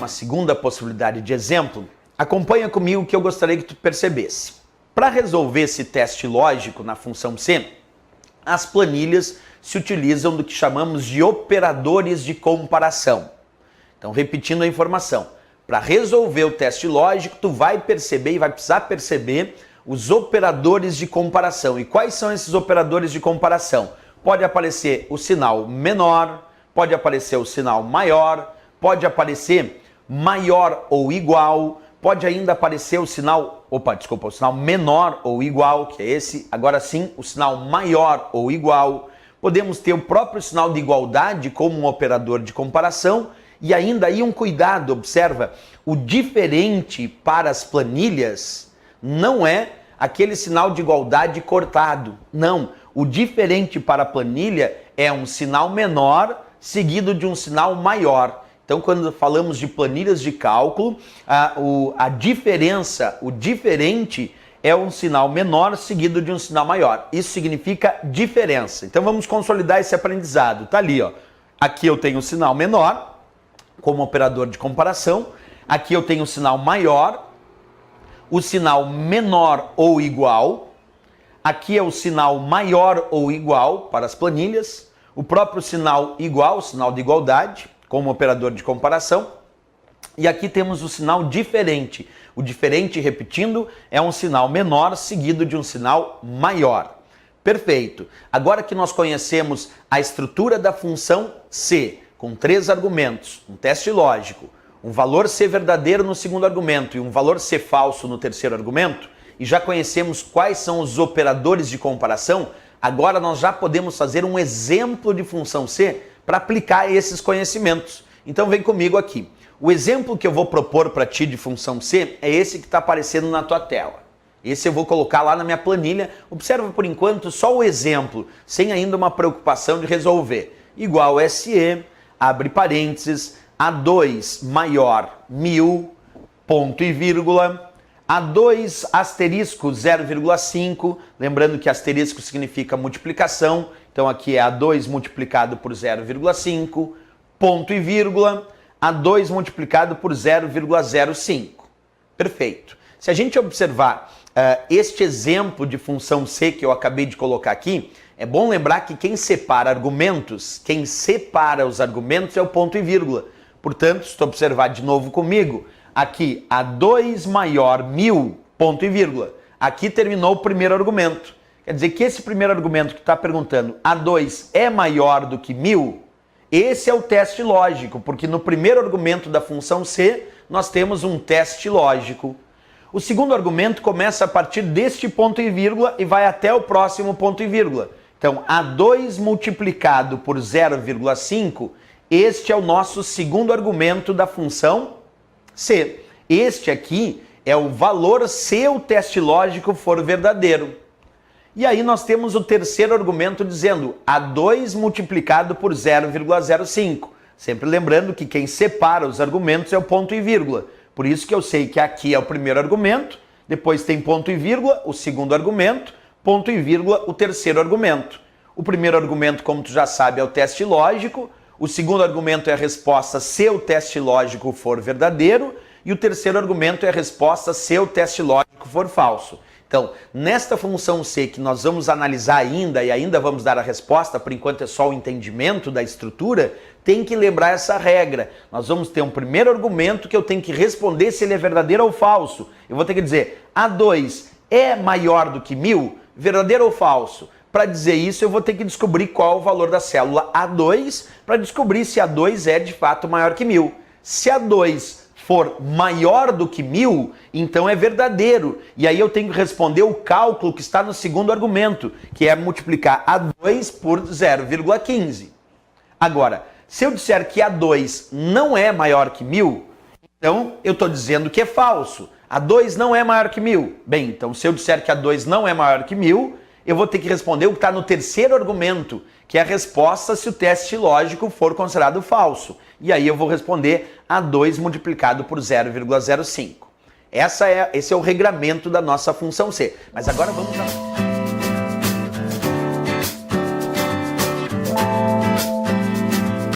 uma segunda possibilidade de exemplo, acompanha comigo que eu gostaria que tu percebesse. Para resolver esse teste lógico na função C, as planilhas se utilizam do que chamamos de operadores de comparação. Então, repetindo a informação, para resolver o teste lógico, tu vai perceber e vai precisar perceber os operadores de comparação. E quais são esses operadores de comparação? Pode aparecer o sinal menor, pode aparecer o sinal maior, pode aparecer maior ou igual, pode ainda aparecer o sinal, o sinal menor ou igual, que é esse, agora sim, o sinal maior ou igual. Podemos ter o próprio sinal de igualdade como um operador de comparação e ainda aí um cuidado, observa, o diferente para as planilhas não é aquele sinal de igualdade cortado, não. O diferente para a planilha é um sinal menor seguido de um sinal maior. Então, quando falamos de planilhas de cálculo, a diferença, o diferente é um sinal menor seguido de um sinal maior. Isso significa diferença. Então, vamos consolidar esse aprendizado. Tá ali, ó. Aqui eu tenho o sinal menor como operador de comparação. Aqui eu tenho o sinal maior, o sinal menor ou igual. Aqui é o sinal maior ou igual para as planilhas. O próprio sinal igual, o sinal de igualdade, como operador de comparação. E aqui temos o sinal diferente. O diferente, repetindo, é um sinal menor seguido de um sinal maior. Perfeito. Agora que nós conhecemos a estrutura da função C, com 3 argumentos, um teste lógico, um valor C verdadeiro no segundo argumento e um valor C falso no terceiro argumento, e já conhecemos quais são os operadores de comparação, agora nós já podemos fazer um exemplo de função C para aplicar esses conhecimentos. Então vem comigo aqui. O exemplo que eu vou propor para ti de função C é esse que está aparecendo na tua tela. Esse eu vou colocar lá na minha planilha. Observa por enquanto só o exemplo, sem ainda uma preocupação de resolver. Igual SE, abre parênteses, A2 maior 1000, ponto e vírgula, A2 asterisco 0,5, lembrando que asterisco significa multiplicação, então aqui é A2 multiplicado por 0,5, ponto e vírgula, A2 multiplicado por 0,05. Perfeito. Se a gente observar este exemplo de função C que eu acabei de colocar aqui, é bom lembrar que quem separa argumentos, quem separa os argumentos é o ponto e vírgula. Portanto, se tu observar de novo comigo, aqui A2 maior 1000, ponto e vírgula. Aqui terminou o primeiro argumento. Quer dizer que esse primeiro argumento que tu está perguntando, A2 é maior do que 1000, esse é o teste lógico, porque no primeiro argumento da função C, nós temos um teste lógico. O segundo argumento começa a partir deste ponto e vírgula e vai até o próximo ponto e vírgula. Então, A2 multiplicado por 0,5, este é o nosso segundo argumento da função C. Este aqui é o valor se o teste lógico for verdadeiro. E aí nós temos o terceiro argumento dizendo A2 multiplicado por 0,05. Sempre lembrando que quem separa os argumentos é o ponto e vírgula. Por isso que eu sei que aqui é o primeiro argumento, depois tem ponto e vírgula, o segundo argumento, ponto e vírgula, o terceiro argumento. O primeiro argumento, como tu já sabe, é o teste lógico. O segundo argumento é a resposta se o teste lógico for verdadeiro. E o terceiro argumento é a resposta se o teste lógico for falso. Então, nesta função C que nós vamos analisar ainda e ainda vamos dar a resposta, por enquanto é só o entendimento da estrutura, tem que lembrar essa regra. Nós vamos ter um primeiro argumento que eu tenho que responder se ele é verdadeiro ou falso. Eu vou ter que dizer, A2 é maior do que 1000? Verdadeiro ou falso? Para dizer isso, eu vou ter que descobrir qual é o valor da célula A2 para descobrir se A2 é de fato maior que 1000. Se A2 for maior do que 1000, então é verdadeiro. E aí eu tenho que responder o cálculo que está no segundo argumento, que é multiplicar A2 por 0,15. Agora, se eu disser que A2 não é maior que 1000, então eu estou dizendo que é falso. A2 não é maior que 1000. Bem, então se eu disser que A2 não é maior que 1000, eu vou ter que responder o que está no terceiro argumento, que é a resposta se o teste lógico for considerado falso. E aí eu vou responder A2 multiplicado por 0,05. Esse é o regramento da nossa função C. Mas agora vamos lá.